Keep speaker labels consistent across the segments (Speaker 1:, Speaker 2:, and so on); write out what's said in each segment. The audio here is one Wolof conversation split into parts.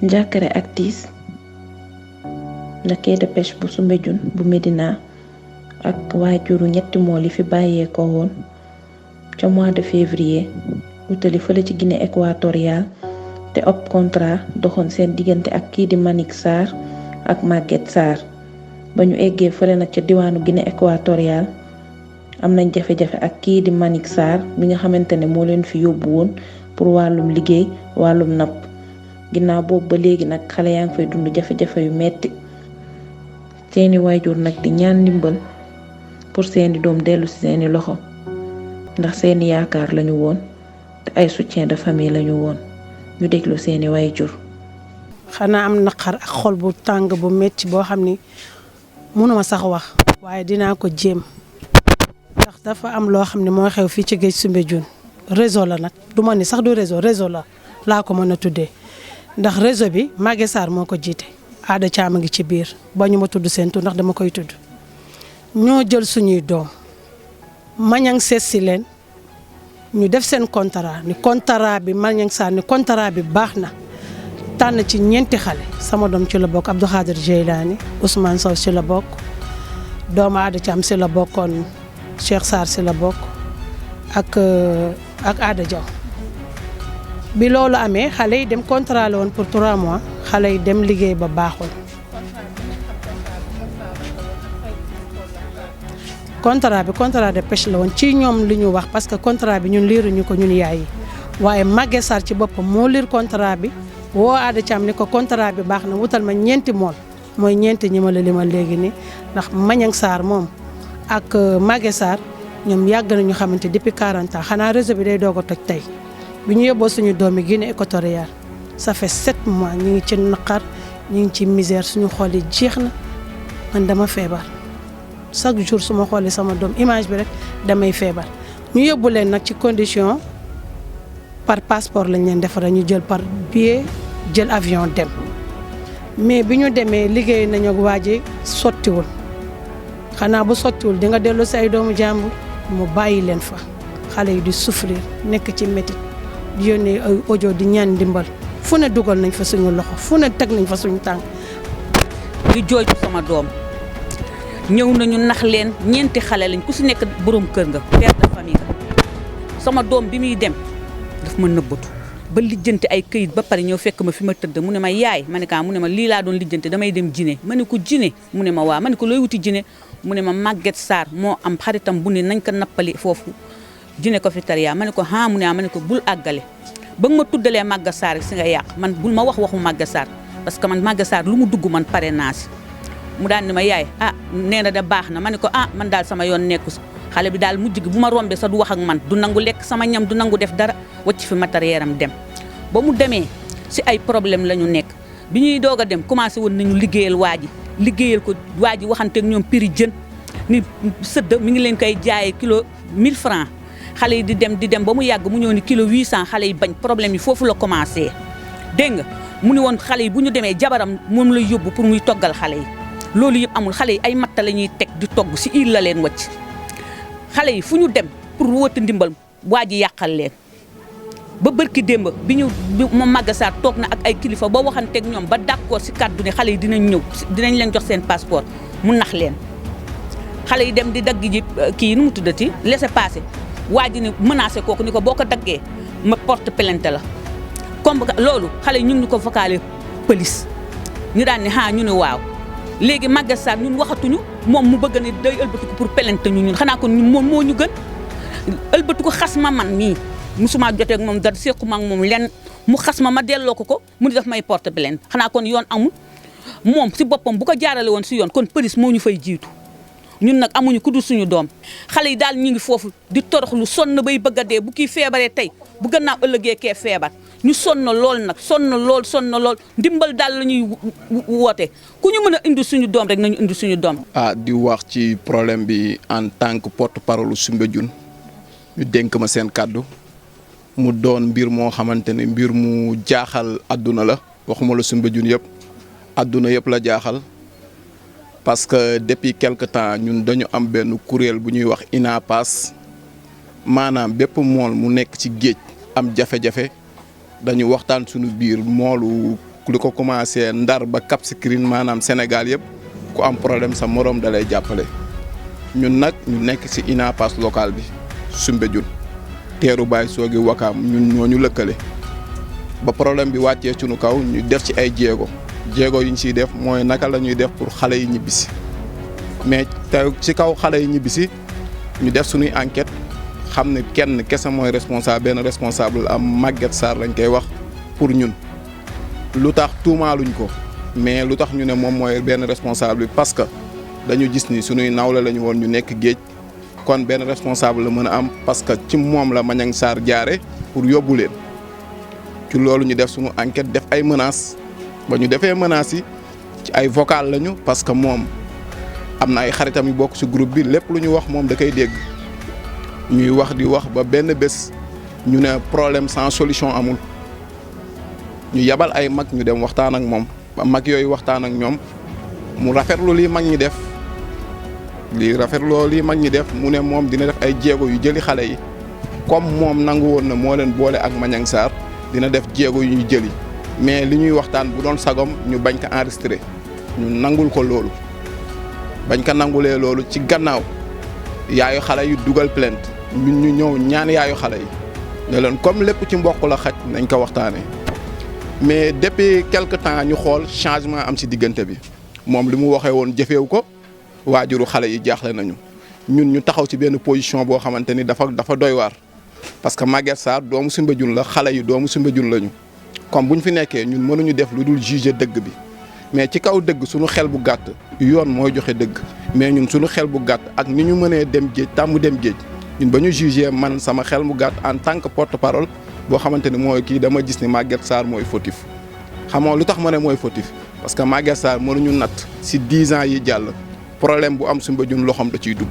Speaker 1: njàkkare ak tiis la quai de pêche bu Soumbédioune bu Médina ak waajuru ñetti mool yi fi bàyyeekoo woon ca mois de février wutali fële ci Guinée équatoriale te ob contrat doxoon seen diggante ak kii di Manick Sarr ak Maguette Sarr ba ñu eggee fële nag ca diwaanu Guinée équatoriale am nañ jafe-jafe ak kii di Manick Sarr mi nga xamante ne moo leen fi yóbbu woon pour wàllum liggéey wàllum napp ginnaaw boobu ba léegi nag xale yaa ngi fay dund jafe-jafe yu metti seeni waajur nag di ñaan ndimbal pour seeni doom dellu ci seeni loxo ndax seeni yaakaar lañu woon te ay soutien de famille lañu woon ñu déglu seeni waajur.
Speaker 2: xanaa am naqar ak xol bu tàng bu metti boo xam ni mënuma sax wax waaye dinaa ko jéem ndax dafa am loo xam ne moo xew fii ci géej Soumbédioune réseau la nag du ma ni sax du réseau la laa ko mën a tuddee ndax réseau bi Maguette Sarr moo ko jiite Ada Thiam a ngi ci biir ba ñu ma tudd seen tur ndax dama koy tudd ñoo jël suñuy doom Mañang seet si leen ñu def seen contrat ni contrat bi Mañang Sarr ni contrat bi baax na tànn ci ñeenti xale sama doom ci la bokk Abdou Khadir Jeylani Ousmane Sow ci la bokk doomu Ada Thiam ci la bokkoon Cheikh Sarr ci la bokk ak Ada Diaw bi loolu amee xale yi dem contrat la woon pour 3 mois xale yi dem liggéey ba baaxul contrat de pêche la woon ci ñoom li ñu wax parce que contrat bi ñun liiruñu ko ñun yaay yi waaye Maguette Sarr ci boppam moo liir contrat bi woo Ada Thiam ni ko contrat bi baax na wutal ma ñeenti mool mooy ñeenti ñi ma la limal léegi ni ndax Mañang Sarr moom ak Maguette Sarr ñoom yàgg nañu xamante depuis 40 ans xanaa réseau bi day doog a toj tey bi ñu yóbboo suñu doomi Guinée équatoriale ça fait 7 mois ñu ngi ci naqar ñu ngi ci misère suñu xol yi jeex na man dama feebar chaque jour su ma xoolee sama doom image bi rek damay feebar ñu yóbbu leen nag ci condition par passeport lañ leen defaree ñu jël par billet jël avion dem mais bi ñu demee liggéey nañu ak waa ji sottiwul xanaa bu sottiwul di nga dellu say doomu jàmbur mu bàyyi leen fa xale yi di souffrir nekk ci métit di yónnee ay audio di ñaan ndimbal fu ne dugal nañ fa suñu loxo fu ne teg nañ fa suñu tànk.
Speaker 3: di jooytu sama doom ñëw nañu nax leen ñeenti xale lañ ku si nekk borom kër nga père de famille nga sama doom bi muy dem daf ma nëbbatu ba lijjanti ay këyit ba pare ñëw fekk ma fi ma tëdd mu ne ma yaay ma ne kaa mu ne ma lii laa doon lijjanti damay dem Guinée ma ne ko Guinée mu ne ma waa ma ne ko looy wuti Guinée mu ne ma Maguette Sarr moo am xaritam bu ne nañ ko nappali foofu Guinée Cofetaria ma ne ko ah mu ne ma ne ko bul àggale ba nga ma tuddalee Maguette Sarr si nga yàq man bul ma waxu Maguette Sarr parce que man Maguette Sarr lu mu dugg man pare naa si mu daan ni ma yaay nee na da baax na ma ne ko man daal sama yoon nekku si xale bi daal mujj gi bu ma rombee sax du wax ak man du nangu lekk sama ñam du nangu def dara wacc fi matériel am dem ba mu demee si ay problème la ñu nekk bi ñuy doog a dem commencé woon nañu liggéeyal ko waa ji waxanteeg ñoom prix jën ni sëdd mi ngi leen koy jaayee kilo 1000 francs xale yi di dem ba mu yàgg mu ñëw ni kilo 800 xale yi bañ problème yi foofu la commencé dégg nga mu ni woon xale yi bu ñu demee jabaram moom lay yóbbu pour muy toggal xale yi loolu yëpp amul xale yi ay matta la ñuy teg di togg si île la leen wacc xale yi fu ñu dem pour wóoti ndimbal waa ji yàqal leen ba bërki démb bi moom Maguette Sarr toog na ak ay kilifa ba waxanteeg ñoom ba d'accord si kàddu ne xale yi dinañ ñëw dinañ leen jox seen passeport mu nax leen xale yi dem di dagg ji kii nu mu tuddati laissez-passer waa ji ni menacé kooku ni ko boo ko daggee ma porte plainte la comme loolu xale yi ñu ngi ko vocalé police ñu daan ne ñu ne waaw léegi Maguette Sarr ñun waxatuñu moom mu bëgg ne day ëlbatiku pour plainte ñun xanaa kon moom moo ñu gën ëlbatiku xas ma man mii musuma jotee ak moom dara sequma ak moom lenn mu xas ma delloo ko mu di daf may porte plainte xanaa kon yoon amul moom si boppam bu ko jaarale woon si yoon kon police moo ñu fay jiitu ñun nag amuñu ku dul suñu doom xale yi daal ñu ngi foofu di toroxlu sonn bay bëgg a dee bu kii feebaree tey bu gannaaw ëllëgee kee feebar ñu sonn lool ndimbal daal la ñuy woote ku ñu mën a indi suñu doom rek nañu indi suñu doom.
Speaker 4: di wax ci problème bi en tant que porte-parole Soumbédioune ñu dénk ma seen kàddu mu doon mbir moo xamante ne mbir mu jaaxal àdduna la waxuma la Soumbédioune yëpp àdduna yëpp la jaaxal parce que depuis quelque temps ñun dañu am benn kuréel bu ñuy wax INAPAS maanaam bépp mool mu nekk ci géej am jafe-jafe dañu waxtaan suñu biir moolu lu ko commencé Ndar ba Cap Skirring maanaam Sénégal yëpp ku am problème sa morom da lay jàppale. ñun nag ñu nekk ci INAPAS local bi Soumbédioune teeru baay soogi Wakaam ñun ñoo ñu lëkkale ba problème bi wàccee suñu kaw ñu def ci ay jéego yi ñu ciy def mooy naka la ñuy def pour xale yi ñibbisi mais te ci kaw xale yi ñibbisi ñu def suñuy enquête xam ne kenn kese mooy responsable benn responsable am Maguette Sarr lañ koy wax pour ñun lu tax tuumaaluñ ko mais lu tax ñu ne moom mooy benn responsable bi parce que dañu gis ni suñuy nawle lañu woon ñu nekk géej kon benn responsable la mën a am parce que ci moom la Magnang Sarr jaare pour yóbbu leen ci loolu ñu def suñu enquête def ay menaces ba ñu defee menaces yi ci ay vocal lañu parce que moom am na ay xaritam yu bokk ci groupe bi lépp lu ñu wax moom da koy dégg ñuy wax di wax ba benn bés ñu ne problème sans solution amul ñu yabal ay mag ñu dem waxtaan ak moom ba mag yooyu waxtaan ak ñoom mu rafetlu lii mag ñi def mu ne moom dina def ay jéego yu jëli xale yi comme moom nangu woon na moo leen boole ak Magnang Sarr dina def jéego yu ñu jëli mais li ñuy waxtaan bu doon sagom ñu bañ ko enregistré ñu nangul ko loolu bañ ko nangulee loolu ci gannaaw yaayu xale yu dugal plainte ñun ñu ñëw ñaan yaayu xale yi ne leen comme lépp ci mbokk la xaj nañ ko waxtaanee mais depuis quelque temps ñu xool changement am ci diggante bi moom li mu waxee woon jëfeewu ko waajuru xale yi jaaxle nañu ñun ñu taxaw ci benn position boo xamante ni dafa doy waar parce que Maguette Sarr doomu Soumbédioune la xale yi doomu Soumbédioune lañu comme bu ñu fi nekkee ñun mënuñu def lu dul juger dëgg bi mais ci kaw dëgg suñu xel bu gàtt yoon mooy joxe dëgg mais ñun suñu xel bu gàtt ak ni ñu mënee dem géej tàmm dem géej ñun ba ñu juger man sama xel mu gàtt en tant que porte-parole boo xamante ni mooy kii dama gis ni Maguette Sarr mooy fautif xamoo lu tax ma ne mooy fautif parce que Maguette Sarr mënuñu natt ci 10 ans yi jàll problème bu am Soumbédioune loxoom da ciy dugg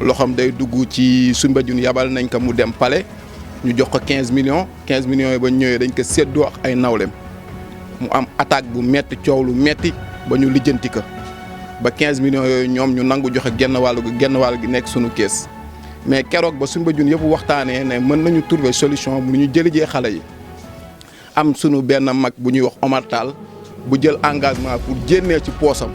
Speaker 4: loxoom day dugg ci Soumbédioune yabal nañ ko mu dem palais ñu jox ko 15 millions yi ba ñëwee dañ ko séddoo ak ay nawlem mu am attaque bu metti coow lu metti ba ñu lijjanti ko ba 15 millions yooyu ñoom ñu nangu joxe genn wàll gi nekk sunu kees mais keroog ba Soumbédioune yëpp waxtaanee ne mën nañu trouver solution bu ñu jëlijee xale yi am sunu benn mag bu ñuy wax Omar Tall bu jël engagement pour génnee ci poosam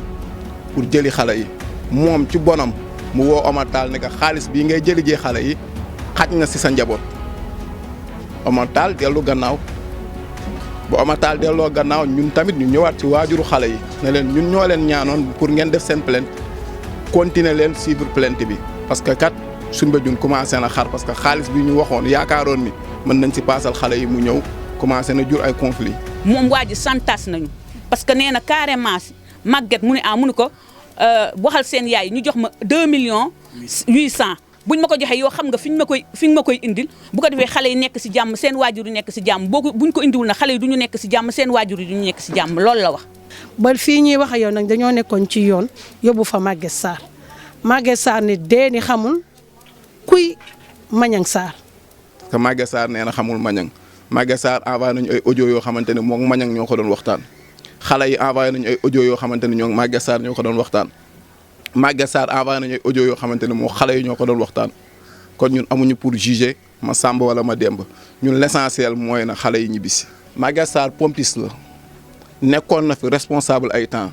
Speaker 4: pour jëli xale yi moom ci bonam mu woo Omar Tall ne ko xaalis bii ngay jëlijee xale yi xaj na ci sa njaboot Omar Tall dellu gannaaw ba Omar Tall delloo gannaaw ñun tamit ñu ñëwaat ci waajuru xale yi ne leen ñun ñoo leen ñaanoon pour ngeen def seen plainte continuer leen suivre plainte bi parce que kat Soumbédioune commencé na xar parce que xaalis bi ñu waxoon yaakaaroon ni mën nañ ci paasal xale yi mu ñëw commencé na jur ay conflit
Speaker 3: moom waa ji santas nañu parce que nee na carrément Maguette mu ne ko waxal seen yaay ñu jox ma 2 millions 800 buñ ma ko joxee yoo xam nga fi nga ma koy indil bu ko defee xale yi nekk ci jàmm seen waajur yi nekk ci jàmm buñ ko indiwul na xale yi du ñu nekk ci jàmm seen waajur yi du ñu nekk ci jàmm loolu la wax.
Speaker 2: ba fii ñuy wax ak yow nag dañoo nekkoon ci yoon yóbbu fa Maguette Sarr ne dee ni xamul kuy Magnang Sarr.
Speaker 4: parce que Maguette Sarr nee na xamul Magnang Maguette Sarr envoyé nañu ay audio yoo xamante ne moom Magnang ñoo ko doon waxtaan xale yi envoyé nañu ay audio yoo xamante ne ñoom Maguette Sarr ñoo ko doon waxtaan. Maguette Sarr envoyé nañu ay audio yoo xamante ne moo xale yi ñoo ko doon waxtaan kon ñun amuñu pour juger ma Samba wala ma Demba ñun l'essentiel mooy na xale yi ñibbisi. Maguette Sarr pompiste la nekkoon na fi responsable ay temps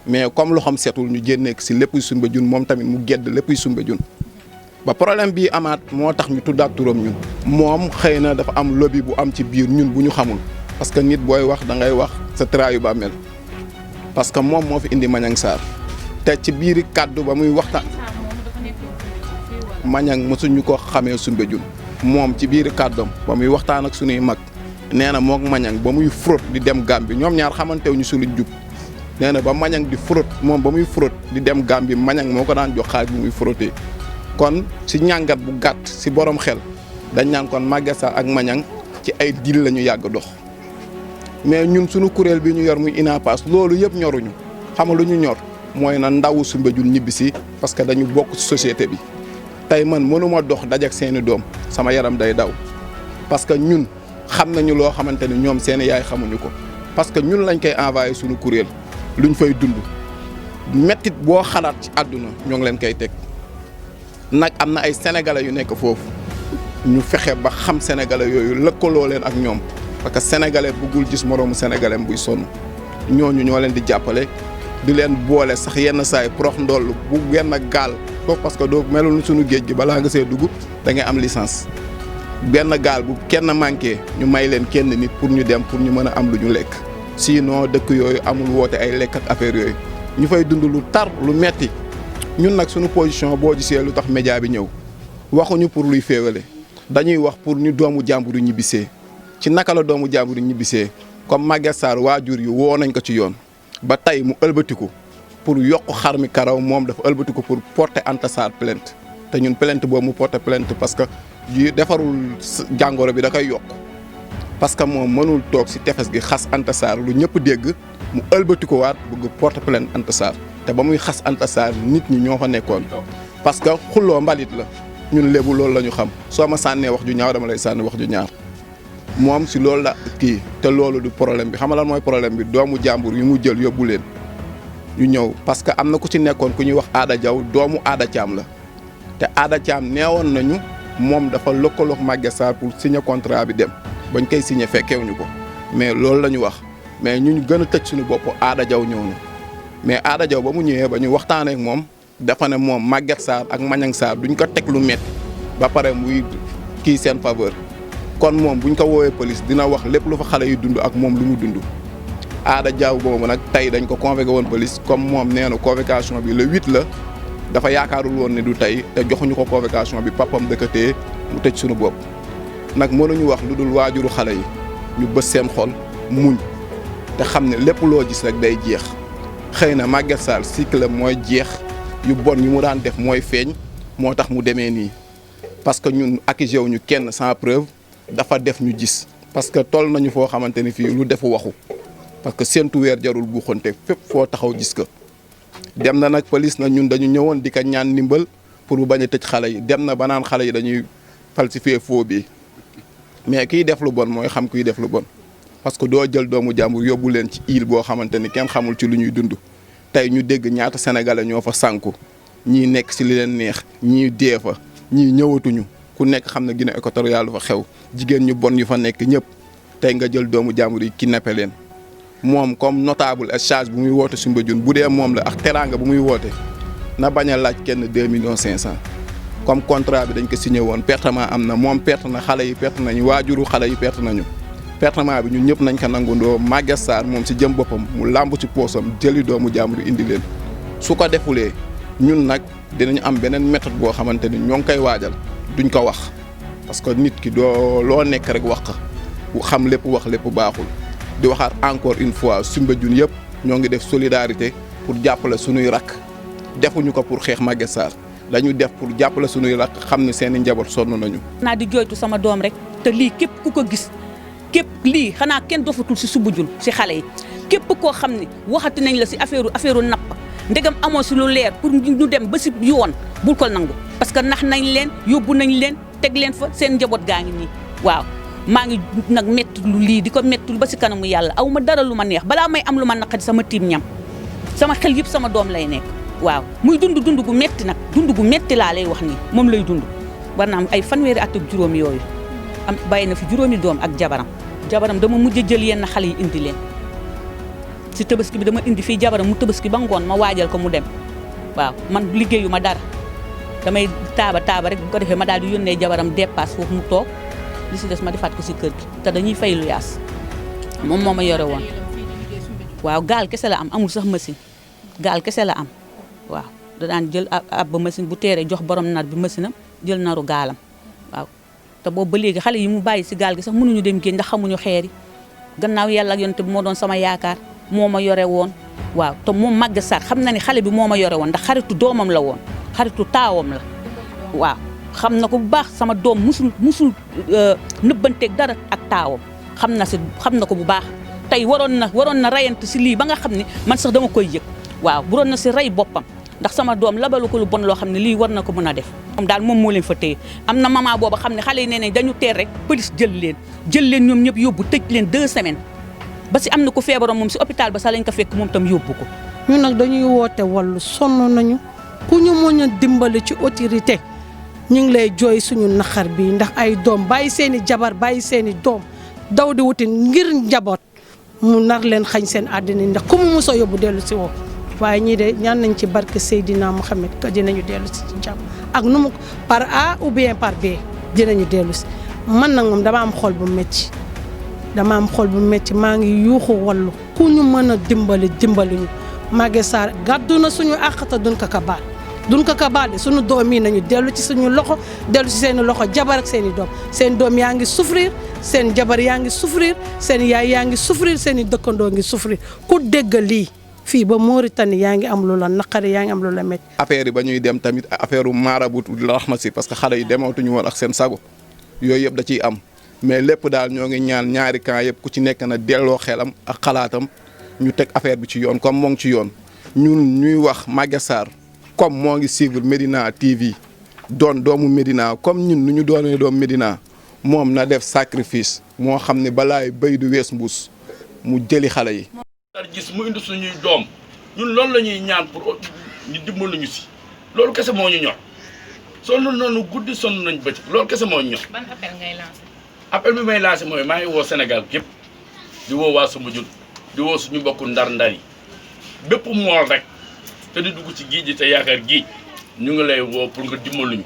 Speaker 4: mais comme loxoom setul ñu génneek si lépp Soumbédioune moom tamit mu gedd lépp Soumbédioune ba problème bii amaat moo tax ñu tuddaat turam ñun. moom xëy na dafa am lobby bu am ci biir ñun bu ñu xamul parce que nit booy wax da ngay wax sa trayu ba mel parce que moom moo fi indi Magnang Sarr. te ci biiri kàddu ba muy waxtaan Magnang mësuñu ko xamee Soumbédioune moom ci biiri kàddoom ba muy waxtaan ak suñuy mag nee na mook Magnang ba muy fraude di dem Gambie ñoom ñaar xamantewuñu suñu jub nee na ba Magnang di fraude moom ba muy fraude di dem Gambie Magnang moo ko daan jox xaalis bu muy fraude kon si ñàngat bu gàtt si borom xel dañ naan kon Maguette Sarr ak Magnang ci ay dil la ñu yàgg dox mais ñun suñu kuréel bi ñu yor muy INAPAS loolu yëpp ñoruñu xam nga lu ñu ñor mooy na ndawu Soumbédioune ñibbisi parce que dañu bokk ci société bi tey man mënuma dox dajak seeni doom sama yaram day daw parce que ñun xam nañu loo xamante ni ñoom seeni yaay xamuñu ko parce que ñun lañ koy envoyé suñu kuréel luñ fay dund mettit boo xalaat ci àdduna ñoo ngi leen koy teg nag am na ay sénégalais yu nekk foofu ñu fexe ba xam sénégalais yooyu lëkkaloo leen ak ñoom parce que sénégalais bëggul gis moroomu sénégalais buy sonn ñooñu ñoo leen di jàppale di leen boole sax yenn saay prox ndoll bu genn gaal foofu parce que doo melul suñu géej gi balaa nga see dugg da ngay am licence benn gaal bu kenn manqué ñu may leen kenn nit pour ñu dem pour ñu mën a am lu ñu lekk sinon dëkk yooyu amul woote ay lekk ak affaire yooyu ñu fay dund lu tar lu metti ñun nag suñu position boo gisee lu tax média bi ñëw waxuñu pour luy féewale dañuy wax pour ñu doomu jàmbur yu ñibbisee ci naka la doomu jàmbur yu ñibbisee comme Maguette Sarr waajur yi woo nañ ko ci yoon ba tey mu ëlbatiku pour yokk xar mi karaw moom dafa ëlbatiku pour porter Anta Sarr plainte te ñun plainte boobu mu porter plainte parce que yu defarul jàngoro bi da koy yokk parce que moom mënul toog si tefes gi xas Anta Sarr lu ñëpp dégg mu ëlbatiku waat bëgg porter plainte Anta Sarr te ba muy xas Anta Sarr nit ñi ñoo fa nekkoon parce que xulloo mbalit la ñun lébu loolu la ñu xam soo ma sànnee wax ju ñaaw dama lay sànni wax ju ñaar moom si loolu la kii te loolu du problème bi xam nga lan mooy problème bi doomu jàmbur yu mu jël yóbbu leen ñu ñëw parce que am na ku ci nekkoon ku ñuy wax Aada Diaw doomu Aada Thiam la te Aada Thiam neewoon nañu moom dafa lëkkaloog Maguette Sarr pour signer contrat bi dem bañ koy signer fekkewuñu ko mais loolu la ñu wax mais ñu gën a tëj suñu bopp Aada Diaw ñëw na mais Aada Diaw ba mu ñëwee ba ñu waxtaanee ak moom dafa ne moom Maguette Sarr ak Mañang Sarr duñ ko teg lu métti ba pare muy kii seen faveur kon moom buñ ko woowee police dina wax lépp lu fa xale yu dund ak moom lu mu dund. Aada Diaw boobu nag tey dañ ko convoqué woon police comme moom nee na convocation bi le 8 la dafa yaakaarul woon ne du tey te joxuñu ko convocation bi papam dëkkatee mu tëj suñu bopp nag mënuñu wax lu dul waajuru xale yi ñu bës seen xol muñ te xam ne lépp loo gis rek day jeex xëy na Maguette Sarr cycle mooy jeex yu bon yi mu daan def mooy feeñ moo tax mu demee nii parce que ñun accusé wuñu kenn sans preuve dafa def ñu gis parce que toll nañu foo xamante ni fii lu defu waxu parce que seentu weer jarul buuxante fépp foo taxaw gis ko dem na nag police na ñun dañu ñëwoon di ko ñaan ndimbal pour bu bañ a tëj xale yi dem na ba naan xale yi dañuy falsifier faux bi mais kiy def lu bon mooy xam kuy def lu bon parce que doo jël doomu jàmbur yóbbu leen ci île boo xamante ni kenn xamul ci lu ñuy dund tey ñu dégg ñaata sénégalais ñoo fa sànku ñii nekk ci li leen neex ñii dee fa ñii ñëwatuñu ku nekk xam na Guinée équatoriale fa xew jigéen ñu bon yu fa nekk ñëpp tey nga jël doomu jàmbur yi kidnappé leen moom comme notable et charge bu muy woote Soumbédioune bu dee moom la ak teraanga bu muy woote na bañ a laaj kenn 2 millions 500 comme contrat bi dañ ko signé woon pertement am na moom perte na xale yi perte nañu waajuru xale yi perte nañu pertement bi ñun ñëpp nañ ko nangundoo Maguette Sarr moom si jëm boppam mu làmb ci poosam jëli doomu jàmbur indi leen su ko defulee ñun nag dinañu am beneen méthode boo xamante ni ñoo ngi koy waajal duñ ko wax parce que nit ki doo loo nekk rek wax ko xam lépp wax lépp baaxul di waxaat encore une fois Soumbédioune yëpp ñoo ngi def solidarité pour jàppale sunuy rakk defuñu ko pour xeex Maguette Sarr dañu def pour jàppale sunuy rakk xam ne seen i njaboot sonn nañu.
Speaker 3: naa di jooytu sama doom rek te lii képp ku ko gis képp lii xanaa kenn dofatul si Soumbédioune si xale yi képp koo xam ne waxati nañ la si affaire napp ndegam amoo si lu leer pour ñu dem ba si yoon bul ko nangu parce que nax nañ leen yóbbu nañ leen teg leen fa seen njaboot gaa ngi nii waaw. maa ngi nag métti lu lii di ko métti ba si kanamu yàlla aw ma dara lu ma neex balaa may am lu ma naqari sama tiim ñam sama xel yëpp sama doom lay nekk waaw muy dund gu métti nag dund gu métti laa lay wax nii moom lay dund war na am ay fanweeri at ak juróom yooyu am bàyyi na fi juróomi doom ak jabaram dama mujj jël yenn xale yi indi leen si tabaski bi dama indi fii jabaram mu tabaski ba ngoon ma waajal ko mu dem waaw man liggéeyu ma dara damay taaba rek bu ko defee ma daal di yónnee jabaram dépasse foofu mu toog li si des ma defaat ko si kër gi te dañuy fay lu yaas moom moo ma yore woon waaw gaal kese la am amul sax machine gaal kese la am waaw da daan jël ab ba machine bu teeree jox borom nar bi machine am jël naru gaalam waaw te boobu ba léegi xale yi mu bàyyi si gaal gi sax mënuñu dem géej ndax xamuñu xeer yi gannaaw yàlla ak yonent bi moo doon sama yaakaar moo ma yore woon waaw te moom Maguette Sarr xam na ni xale bi moo ma yore woon ndax xaritu doomam la woon xaritu taawam la waaw xam na ko bu baax sama doom musul nëbbanteeg dara ak taawam xam na ko bu baax tey waroon na rayante si lii ba nga xam ne man sax dama koy yëg waaw bu doon na si rey boppam ndax sama doom labalu ko lu bon loo xam ne lii war na ko mën a def moom daal moom moo leen fa téye am na maman booba xam ne xale yi nee nañ dañu teer rek police jël leen ñoom ñëpp yóbbu tëj leen 2 semaines ba si am na ko feebaroon moom si hôpital ba sax lañ ko fekk moom tam yóbbu ko
Speaker 2: ñun nag dañuy woote wàllu sonn nañu ku ñu mën a dimbali ci autorité ñu ngi lay jooy suñu naxar bi ndax ay doom bàyyi seeni jabar bàyyi seeni doom daw di wuti ngir njaboot mu nar leen xañ seen àddina ndax ku mu mos a yóbbu dellu si woo waaye ñii de ñaan nañ ci barke Seydina Mohamed que dinañu dellu si ci jàmm ak nu mu par A ou bien par B dinañu dellu si man nag moom dama am xol bu métti maa ngi yuuxu wallu ku ñu mën a dimbali ñu Maguette Sarr gàddu na suñu àq te duñ ko ka baal de suñu doom yi nañu dellu ci suñu loxo dellu ci seen loxo jabar ak seen i doom seen doom yaa ngi souffrir seen jabar yaa ngi souffrir seen yaay yaa ngi souffrir seen i dëkkandoo ngi souffrir ku dégg lii fii ba Mauritanie yaa ngi am lu la naqari yaa ngi am lu la métti.
Speaker 4: affaire yi ba ñuy dem tamit affaire maraboutu la raxma si parce que xale yi dematuñu woon ak seen sago yooyu yëpp da ciy am mais lépp daal ñoo ngi ñaan ñaari camp yëpp ku ci nekk na delloo xelam ak xalaatam ñu teg affaire bi ci yoon comme moo ngi ci yoon ñun ñuy wax Maguette Sarr comme moo ngi suivre Médina TV doon doomu Médina comme ñun nu ñu doonee doomu Médina moom na def sacrifice moo xam ne balaay béy du wees mbuus mu jëli xale yi.
Speaker 5: gis mu indi suñuy doom ñun loolu la ñuy ñaan pour ñu dimbali ñu si loolu kese moo ñu ñor sonn noonu guddi sonn nañ bëccëg loolu kese moo ñu ñor.
Speaker 6: ban appel ngay lancé.
Speaker 5: appel bi may lancé mooy maa ngi woo Sénégal gépp di woo waa Soumbédioune di woo suñu mbokku ndar-ndar yi bépp mool rek te di dugg ci géej gi te yaakaar géej ñu ngi lay woo pour nga dimbaluñu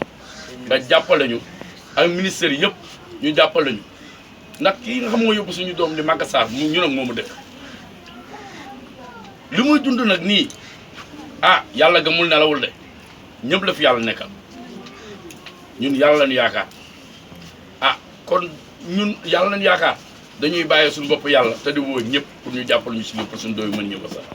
Speaker 5: nga jàppale ñu ak ministère yëpp ñu jàppale ñu ndax kii nga xam moo yóbbu suñu doom di Maguette Sarr mu ñu nag moomu dëkk li muy dund nag nii yàlla gëmul nelawul de ñëpp la fi yàlla nekkal ñun yàlla lañu yaakaar kon ñun yàlla lañu yaakaar dañuy bàyyee suñu bopp yàlla te di woo ñëpp pour ñu jàppal ñu si ñëpp pour suñu doom yi mën ñëw ko sax